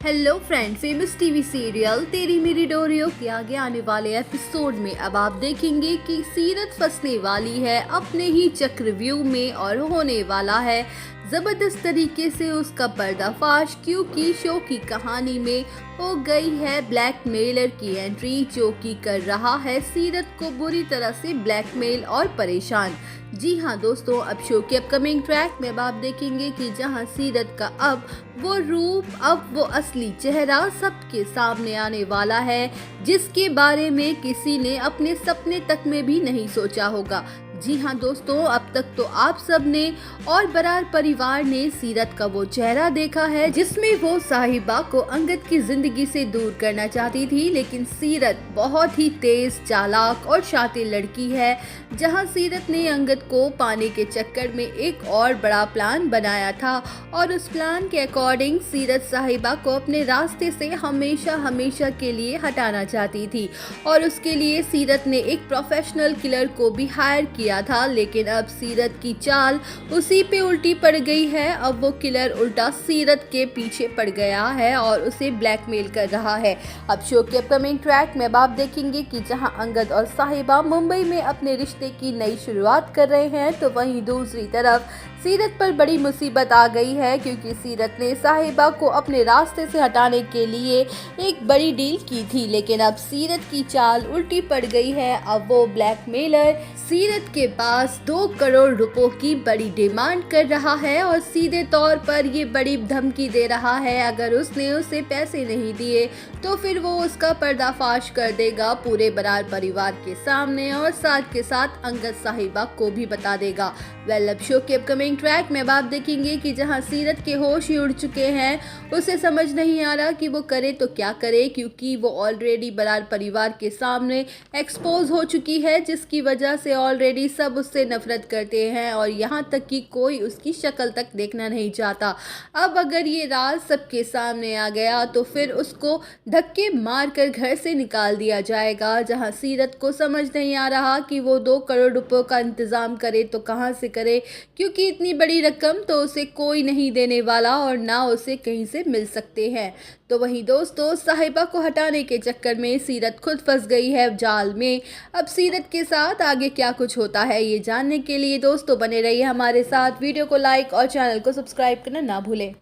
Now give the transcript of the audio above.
Hello friend, famous TV serial तेरी मेरी डोरियों के आगे आने वाले एपिसोड में अब आप देखेंगे कि सीरत फंसने वाली है अपने ही चक्रव्यूह में और होने वाला है जबरदस्त तरीके से उसका पर्दाफाश, क्योंकि शो की कहानी में हो गई है ब्लैकमेलर की एंट्री, जो कि कर रहा है सीरत को बुरी तरह से ब्लैकमेल और परेशान। जी हाँ दोस्तों, अब शो के अपकमिंग ट्रैक में अब आप देखेंगे कि जहाँ सीरत का अब वो रूप, अब वो असली चेहरा सबके सामने आने वाला है, जिसके बारे में किसी ने अपने सपने तक में भी नहीं सोचा होगा। जी हाँ दोस्तों, अब तक तो आप सब ने और बरार परिवार ने सीरत का वो चेहरा देखा है जिसमें वो साहिबा को अंगद की जिंदगी से दूर करना चाहती थी, लेकिन सीरत बहुत ही तेज, चालाक और शातिर लड़की है। जहाँ सीरत ने अंगद को पाने के चक्कर में एक और बड़ा प्लान बनाया था और उस प्लान के अकॉर्डिंग सीरत साहिबा को अपने रास्ते से हमेशा हमेशा के लिए हटाना चाहती थी और उसके लिए सीरत ने एक प्रोफेशनल किलर को भी हायर किया था। लेकिन अब सीरत की चाल उसी पे उल्टी पड़ गई है। अब वो किलर उल्टा सीरत के पीछे पड़ गया है और उसे ब्लैकमेल कर रहा है। अब शो के अपकमिंग ट्रैक में आप देखेंगे कि जहां अंगद और साहिबा मुंबई में अपने रिश्ते की नई शुरुआत कर रहे हैं, तो वहीं दूसरी तरफ सीरत पर बड़ी मुसीबत आ गई है, क्योंकि सीरत ने साहिबा को अपने रास्ते से हटाने के लिए एक बड़ी डील की थी। लेकिन अब सीरत की चाल उल्टी पड़ गई है। अब वो ब्लैकमेलर सीरत के पास 2 करोड़ रुपयों की बड़ी डिमांड कर रहा है और सीधे तौर पर ये बड़ी धमकी दे रहा है, अगर उसने उसे पैसे नहीं दिए तो फिर वो उसका पर्दाफाश कर देगा पूरे बरार परिवार के सामने और साथ के साथ अंगद साहिबा को भी बता देगा। अब शो के अपकमिंग ट्रैक में आप देखेंगे कि जहां सीरत के होश ही उड़ चुके हैं, उसे समझ नहीं आ रहा कि वो करे तो क्या करे, क्योंकि वो ऑलरेडी बरार परिवार के सामने एक्सपोज हो चुकी है, जिसकी वजह से ऑलरेडी सब उससे नफरत करते हैं और यहाँ तक कि कोई उसकी शक्ल तक देखना नहीं चाहता। अब अगर ये राज सबके सामने आ गया तो फिर उसको धक्के मार कर घर से निकाल दिया जाएगा। जहाँ सीरत को समझ नहीं आ रहा कि वो 2 करोड़ रुपयों का इंतजाम करे तो कहाँ से करे, क्योंकि इतनी बड़ी रकम तो उसे कोई नहीं देने वाला और ना उसे कहीं से मिल सकते हैं। तो वहीं दोस्तों, साहिबा को हटाने के चक्कर में सीरत खुद फंस गई है जाल में। अब सीरत के साथ आगे क्या कुछ होता है, ये जानने के लिए दोस्तों बने रहिए हमारे साथ। वीडियो को लाइक और चैनल को सब्सक्राइब करना ना भूलें।